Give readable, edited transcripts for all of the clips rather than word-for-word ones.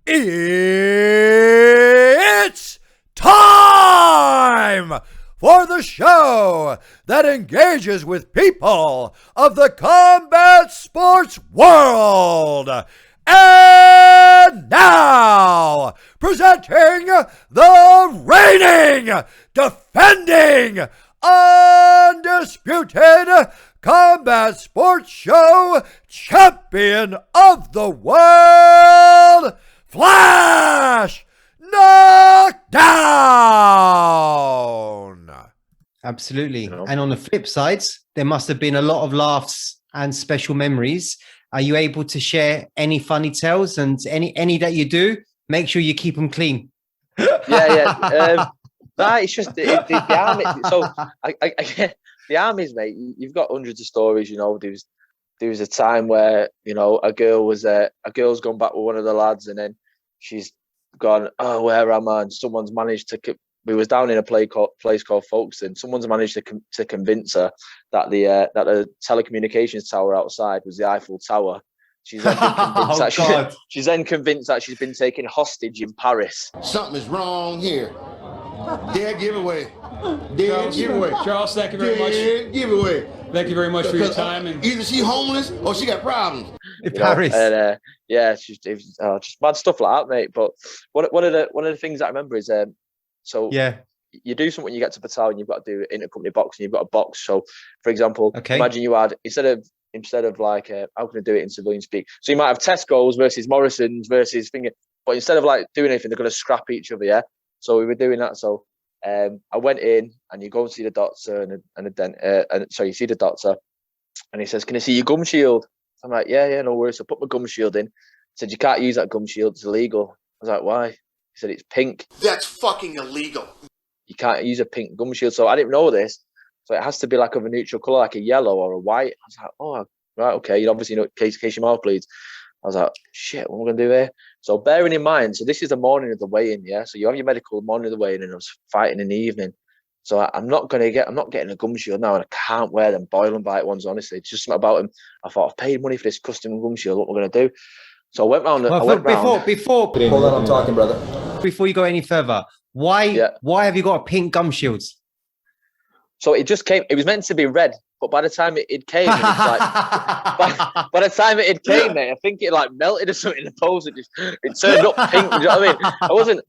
It's time for the show that engages with people of the combat sports world. And now, presenting the reigning, defending, undisputed combat sports show champion of the world, Flash Knockdown. Absolutely. And on the flip side, there must have been a lot of laughs and special memories. Are you able to share any funny tales, and any that you do, make sure you keep them clean? Yeah. Nah, it's just the army. So the armies, mate. You've got hundreds of stories. You know, there was a time where, you know, a girl's gone back with one of the lads, and then she's gone, oh, where am I? And someone's managed to. We was down in a place called Folkestone. Someone's managed to convince her that the telecommunications tower outside was the Eiffel Tower. She's then convinced she's then convinced that she's been taken hostage in Paris. Something is wrong here. Dead giveaway. Charles, thank you very much. Dead giveaway. Thank you very much for your time. And either she homeless or she got problems. In Paris. And, yeah, it was just bad stuff like that, mate. But one of the things that I remember is you do something when you get to battalion, you've got to do intercompany boxing, you've got a box. So, for example, imagine you had instead of like how can I do it in civilian speak? So you might have Tesco's versus Morrison's versus finger, but instead of like doing anything, they're going to scrap each other. Yeah. So we were doing that. So I went in, and you go and see the doctor, you see the doctor, and he says, "Can I see your gum shield?" I'm like, "Yeah, no worries." So I put my gum shield in. He said, "You can't use that gum shield; it's illegal." I was like, "Why?" He said, "It's pink." That's fucking illegal. You can't use a pink gum shield. So I didn't know this. So it has to be like of a neutral colour, like a yellow or a white. I was like, "Oh, right, okay." You obviously know in case your mouth bleeds. I was like, shit, what am I going to do here? So bearing in mind, so this is the morning of the weigh-in, yeah? So you have your medical the morning of the weigh-in, and I was fighting in the evening. So I'm not getting a gum shield now, and I can't wear them boil and bite ones, honestly. It's just something about them. I thought, I've paid money for this custom gum shield, what am I going to do? So I went round. Before, Hold on, I'm talking, brother. Before you go any further, why have you got a pink gum shields? So it just came, it was meant to be red, but by the time it came, it was like, by the time it came, mate, I think it like melted or something in the pose. It turned up pink. You know what I mean? I wasn't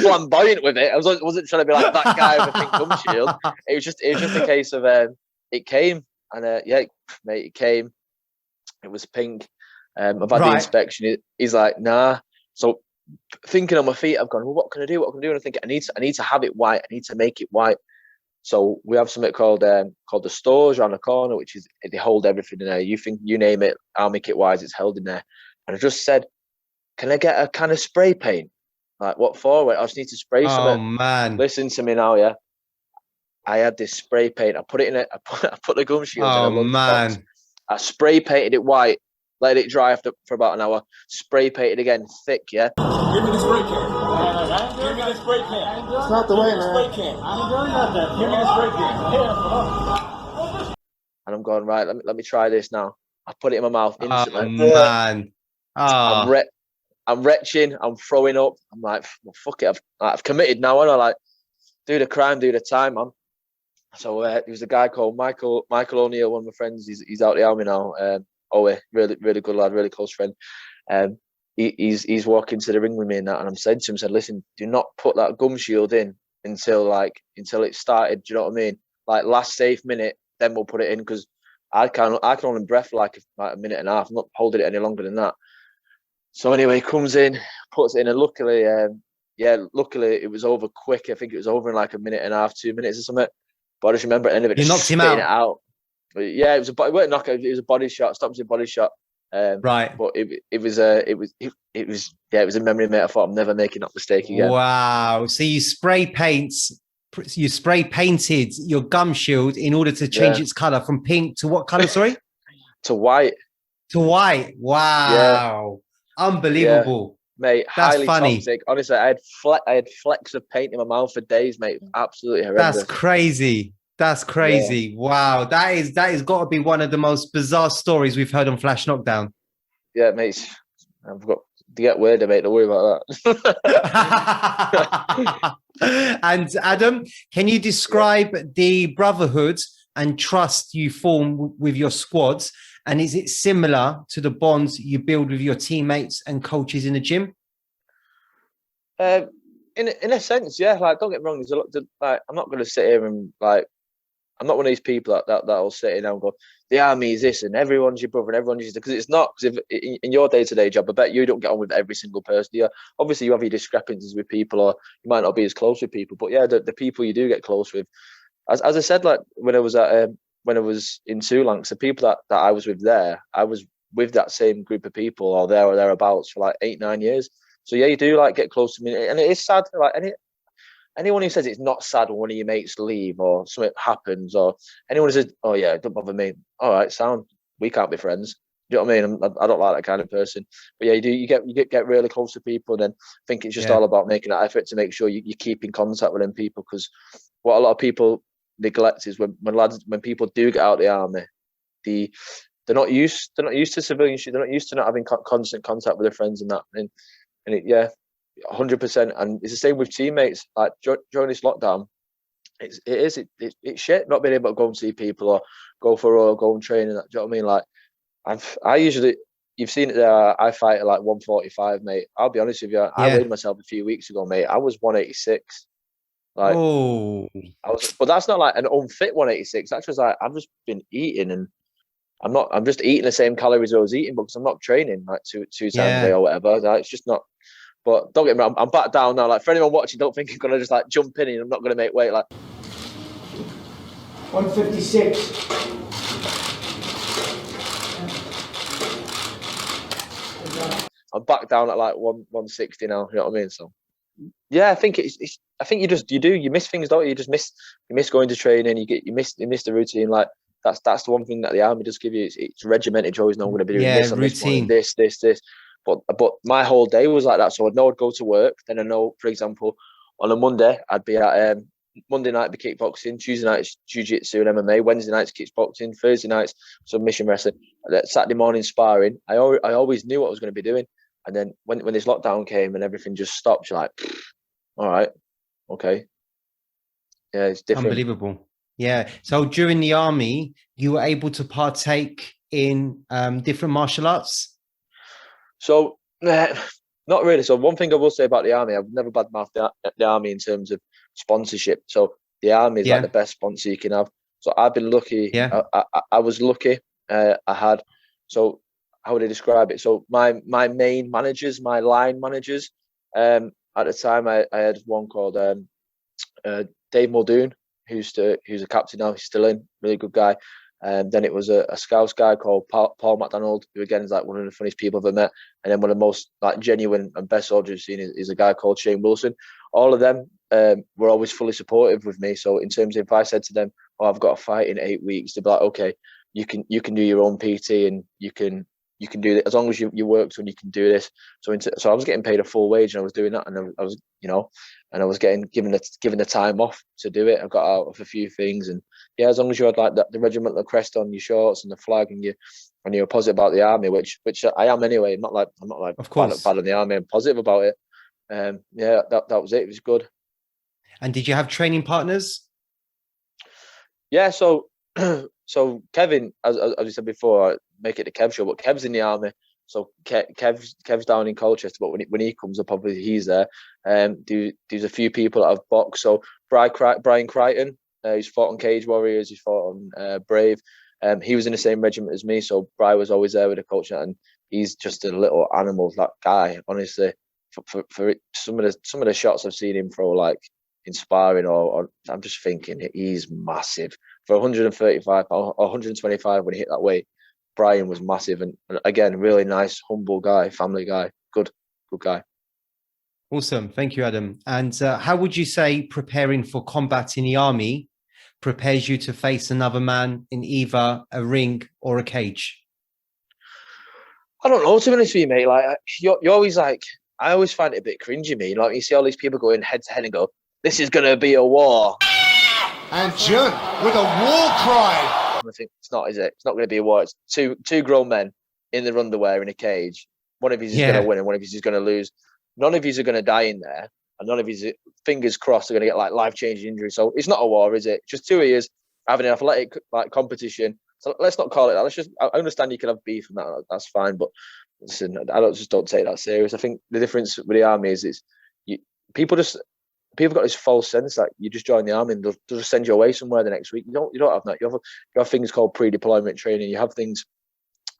flamboyant with it. I wasn't trying to be like that guy with a pink gum shield. It was just a case of it came, and mate, it came. It was pink. I've had the inspection. He's like, nah. So thinking on my feet, I've gone, well, what can I do? And I think I need to have it white. I need to make it white. So we have something called the stores around the corner, which is they hold everything in there. You name it, army kit wise, it's held in there. And I just said, can I get a can of spray paint? Like, what for? I just need to spray something. Oh man! Listen to me now, yeah. I had this spray paint. I put it in it. I put the gum shield in a lunch box. I spray painted it white. Let it dry for about an hour. Spray painted again, thick, yeah. give me the spray can. Give me the spray can. It's not the way, man. Spray can. I'm doing nothing. Give me the spray can. And I'm going, right, let me try this now. I put it in my mouth instantly. Oh man. Oh. I'm retching, I'm throwing up. I'm like, well, fuck it. I've committed now, and I like do the crime, do the time, man. So there was a guy called Michael O'Neill, one of my friends. He's out the army now. Really, really good lad, really close friend. He's walking to the ring with me and that, and I'm saying to him, listen, do not put that gum shield in until it started. Do you know what I mean? Like last safe minute, then we'll put it in, because I can only breath for like a minute and a half. I'm not holding it any longer than that. So anyway, he comes in, puts it in, and luckily it was over quick. I think it was over in like a minute and a half, 2 minutes or something. But I just remember at the end of it, you knocked him out. It out. But yeah, it was a knockout. It was a body shot. Stopped a body shot. Right. But it was a memory, mate. I thought I'm never making that mistake again. Wow. So you spray painted your gum shield in order to change its color from pink to what color? Sorry. To white. To white. Wow. Yeah. Unbelievable. Yeah. Mate, that's highly funny. Toxic. Honestly, I had flecks of paint in my mouth for days, mate. Absolutely horrendous. That's crazy. That's crazy. Yeah. Wow. That is got to be one of the most bizarre stories we've heard on Flash Knockdown. Yeah, mate. I've got they get weirder, mate. Don't worry about that. And Adam, can you describe the brotherhood and trust you form with your squads? And is it similar to the bonds you build with your teammates and coaches in the gym? In a sense, yeah. Like, don't get me wrong. There's a lot. Like, I'm not going to sit here and like. I'm not one of these people that'll sit here and go, the army is this and everyone's your brother and everyone's your sister, because it's not. Because if in your day-to-day job, I bet you don't get on with every single person. Yeah, obviously you have your discrepancies with people, or you might not be as close with people. But yeah, the people you do get close with, as I said, like when I was in Sulanx, the people that I was with there, I was with that same group of people or thereabouts for like 8-9 years. So yeah, you do like get close to me, and it is sad. Like anyone who says it's not sad when one of your mates leave or something happens, or anyone who says, "Oh yeah, don't bother me." All right, sound. We can't be friends. Do you know what I mean? I don't like that kind of person. But yeah, you get really close to people, and then I think it's just all about making that effort to make sure you keep in contact with them people. Because what a lot of people neglect is when people do get out of the army, they're not used to civilian shit. They're not used to not having constant contact with their friends and that. And yeah. 100%, and it's the same with teammates. Like during this lockdown, it's shit not being able to go and see people or go and train and that. Do you know what I mean? Like I usually, you've seen it there. I fight at like 145, mate. I'll be honest with you. I weighed myself a few weeks ago, mate. I was 186. Like, but that's not like an unfit 186. That's just like I've just been eating, and I'm just eating the same calories I was eating because I'm not training like two times a day or whatever. Like, it's just not. But don't get me wrong, I'm back down now. Like, for anyone watching, don't think I'm gonna just like jump in and I'm not gonna make weight. Like 156. I'm back down at like 160 now. You know what I mean? So yeah, I think you miss things, don't you? You miss going to training. You miss the routine. Like that's the one thing that the army does give you. It's regimented. You always know I'm gonna be doing this on routine. This. But my whole day was like that. So I'd know I'd go to work. Then I know, for example, on a Monday, I'd be at Monday night be kickboxing, Tuesday night jiu-jitsu and MMA, Wednesday nights kickboxing, Thursday nights submission wrestling, Saturday morning sparring. I always knew what I was going to be doing. And then when this lockdown came and everything just stopped, you're like, all right, okay. Yeah, it's different. Unbelievable. Yeah. So during the army, you were able to partake in different martial arts? So, not really. So one thing I will say about the army, I've never badmouthed the army in terms of sponsorship. So the army is like the best sponsor you can have. So I've been lucky. Yeah. I was lucky. I had, so how would I describe it? So my main managers, my line managers, at the time I had one called Dave Muldoon, who's a captain now. He's still in, really good guy. Then it was a Scouts guy called Paul McDonald, who again is like one of the funniest people I've ever met. And then one of the most like genuine and best soldiers I've seen is a guy called Shane Wilson. All of them were always fully supportive with me. So in terms of if I said to them, "Oh, I've got a fight in 8 weeks," they'd be like, "Okay, you can do your own PT and you can do it as long as you worked and you can do this." So I was getting paid a full wage and I was doing that, and I was and I was given the time off to do it. I got out of a few things, and yeah, as long as you had like the regimental crest on your shorts and the flag, and you're positive about the army, which I am anyway. I'm not like of course bad in the army. I'm positive about it. Yeah, that was it. It was good. And did you have training partners? Yeah, so Kevin, as I said before, I make it the Kev show, but Kev's in the army. So Kev's down in Colchester, but when he comes up, obviously he's there. There's a few people that have boxed. So Brian Crichton, he's fought on Cage Warriors, he's fought on Brave. He was in the same regiment as me, so Brian was always there with the coach, and he's just a little animal, that guy. Honestly, for some of the shots I've seen him throw, like inspiring, or I'm just thinking he's massive for 135 or 125 when he hit that weight. Brian was massive, and again, really nice, humble guy, family guy, good guy. Awesome, thank you, Adam. And how would you say preparing for combat in the army prepares you to face another man in either a ring or a cage? I don't know, to be honest with you, mate. Like you're always like, I always find it a bit cringy, me. Like you see all these people going head to head and go, "This is gonna be a war." And Jun with a war cry. I think it's not, is it? It's not going to be a war. It's two grown men in their underwear in a cage One of you is going to win and one of you is going to lose. None of you are going to die in there, and none of you, fingers crossed, are going to get like life-changing injuries. So it's not a war, is it? Just 2 years having an athletic like competition. So let's not call it that. Let's just. I understand you can have beef and that's fine, but listen, don't take that serious. I think the difference with the army is people got this false sense that you just join the army and they'll just send you away somewhere the next week. You don't have that. You have things called pre-deployment training. You have things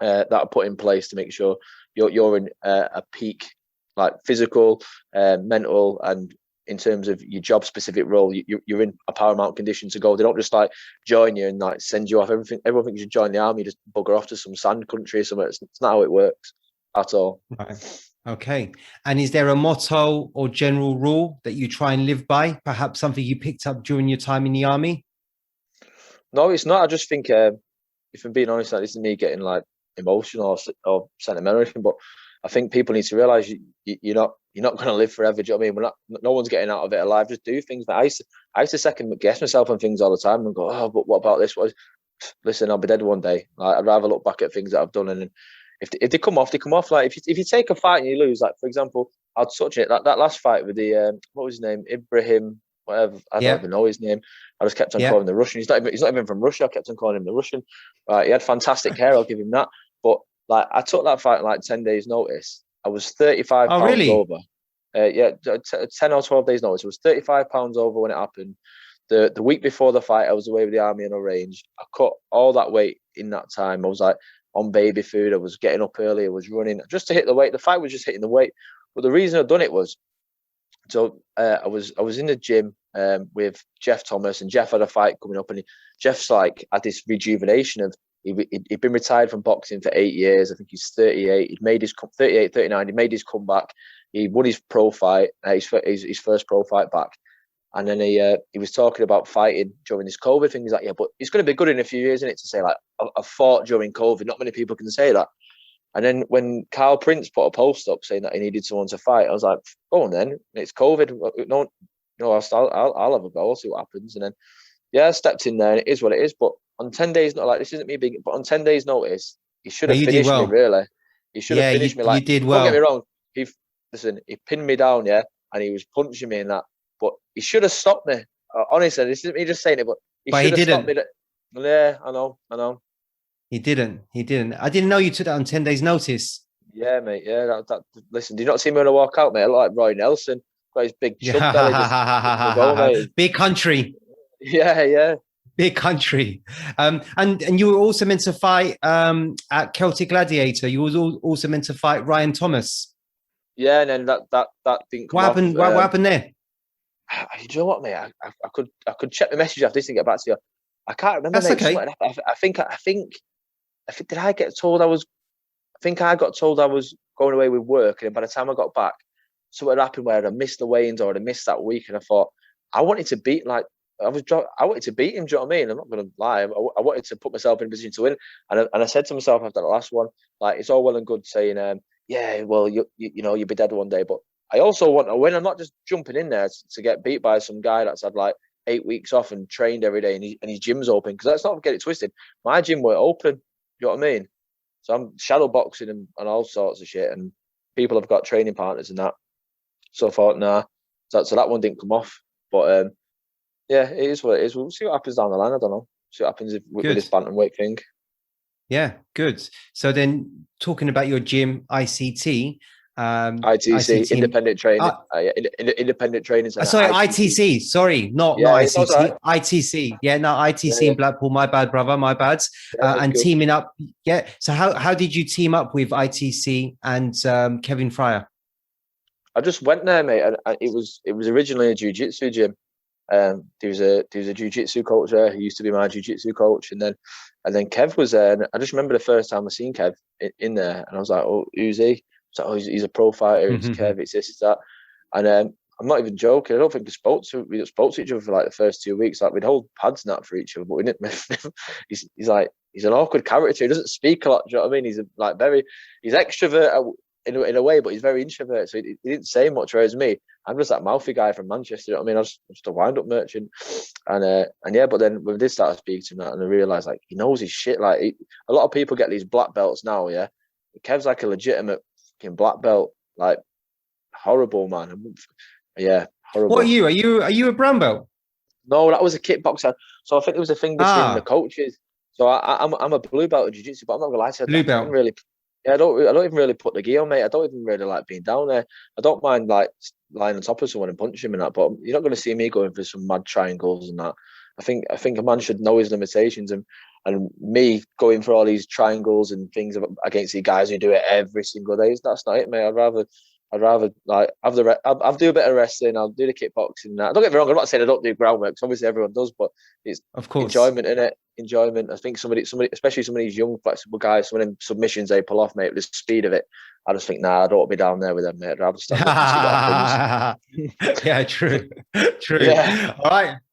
that are put in place to make sure you're in a peak, like physical, mental, and in terms of your job specific role, you're in a paramount condition to go. They don't just like join you and like send you off. Everyone thinks you join the army, just bugger off to some sand country or something. It's not how it works at all. Right. Okay. And is there a motto or general rule that you try and live by? Perhaps something you picked up during your time in the army? No, it's not. I just think, if I'm being honest, like, this is me getting like emotional or sentimental or anything, but I think people need to realize you're not going to live forever. Do you know what I mean? No one's getting out of it alive. Just do things. I used to second guess myself on things all the time and go, oh, but what about this? Listen, I'll be dead one day. Like, I'd rather look back at things that I've done, and if they come off, they come off. Like if you take a fight and you lose, like for example, I'd touch it. That last fight with the what was his name, Ibrahim, whatever. I don't even know his name. I just kept on calling him the Russian. He's not even from Russia. I kept on calling him the Russian. He had fantastic hair. I'll give him that. But like I took that fight in like 10 days notice. I was 35 pounds over. 10 or 12 days notice. I was 35 pounds over when it happened. The week before the fight, I was away with the army on a range. I cut all that weight in that time. I was like on baby food. I was getting up early. I was running just to hit the weight. The fight was just hitting the weight. But the reason I'd done it was, so I was in the gym with Jeff Thomas, and Jeff had a fight coming up, and Jeff's like had this rejuvenation of he'd been retired from boxing for 8 years. I think he's 38. He'd made his 38, 39. He made his comeback. He won his pro fight, his first pro fight back. And then he was talking about fighting during this COVID thing. He's like, yeah, but it's going to be good in a few years, isn't it, to say like I fought during COVID. Not many people can say that. And then when Carl Prince put a post up saying that he needed someone to fight, I was like, go on then. It's COVID. No, I'll have a go. I'll see what happens. And then I stepped in there, and it is what it is. But on 10 days, not like this isn't me big, but on 10 days notice, he should have finished me. Really, he should have finished me. Like, you did well. Don't get me wrong. He pinned me down, and he was punching me in that. But he should have stopped me. Honestly, this isn't me just saying it, but he should have stopped me. Yeah, I know. He didn't. I didn't know you took that on 10 days notice. Yeah, mate. Yeah. Listen, did you not see me when I walk out, mate? I look like Roy Nelson. Got his big chub belly. Just big country. Yeah. Big country. And you were also meant to fight at Celtic Gladiator. You was also meant to fight Ryan Thomas. Yeah, and then that didn't come What happened? What happened there? You know what, mate? I could check the message after this and get back to you. I can't remember. That's okay. I think did I get told I was? I think I got told I was going away with work, and by the time I got back, something happened where I missed the weigh-ins or I missed that week, and I thought I wanted to beat I wanted to beat him. Do you know what I mean? I'm not going to lie. I wanted to put myself in a position to win, and I said to myself after the last one, like, it's all well and good saying, yeah, well, you know, you'll be dead one day, but I also want to win. I'm not just jumping in there to get beat by some guy that's had like 8 weeks off and trained every day, and his gym's open. Because let's not get it twisted. My gym were open. You know what I mean? So I'm shadow boxing and all sorts of shit, and people have got training partners and that. So I thought, nah. So that one didn't come off. But yeah, it is what it is. We'll see what happens down the line. I don't know. See what happens with this bantamweight thing. Yeah, good. So then, talking about your gym, ICT. ITC, independent training. Independent training. Sorry, ITC. Sorry, not ICT. ITC. Yeah, no, ITC in Blackpool. My bad, brother. My bad. And good. Teaming up. Yeah. So how did you team up with ITC and Kevin Fryer? I just went there, mate. And it was originally a jiu-jitsu gym. There was a jiu-jitsu coach there who used to be my jiu-jitsu coach, and then Kev was there. And I just remember the first time I seen Kev in there, and I was like, "Oh, who's he?" So he's a pro fighter. It's Kev. It's this, it's that. And I'm not even joking. I don't think we spoke to each other for like the first 2 weeks. Like, we'd hold pads and that for each other, but we didn't. he's an awkward character. He doesn't speak a lot. Do you know what I mean? He's extrovert in a way, but he's very introvert. So he didn't say much. Whereas me, I'm just that mouthy guy from Manchester. You know what I mean? I was just a wind-up merchant. And yeah, but then we did start speaking to him, and I realised like he knows his shit. Like, a lot of people get these black belts now. Yeah, Kev's like a legitimate fucking black belt. Like, horrible, man. Yeah, horrible. What are you? Are you a brown belt? No, that was a kickboxer. So I think it was a thing between the coaches. So I'm a blue belt in jiu-jitsu, but I'm not gonna lie to you. Blue belt. I don't even really put the gi on, mate. I don't even really like being down there. I don't mind like lying on top of someone and punching him and that, but you're not gonna see me going for some mad triangles and that. I think a man should know his limitations, and me going for all these triangles and things against the guys who do it every single day. That's not it, mate. I'd rather like I'll do a bit of wrestling. I'll do the kickboxing. And that. Don't get me wrong. I'm not saying I don't do groundwork. Obviously, everyone does, but it's of course enjoyment in it. Enjoyment. I think somebody, especially some of these young flexible guys, some of them submissions they pull off, mate. With the speed of it, I just think, nah, I don't want to be down there with them, mate. I'd rather stand up and see what happens. Yeah, true. Yeah. All right.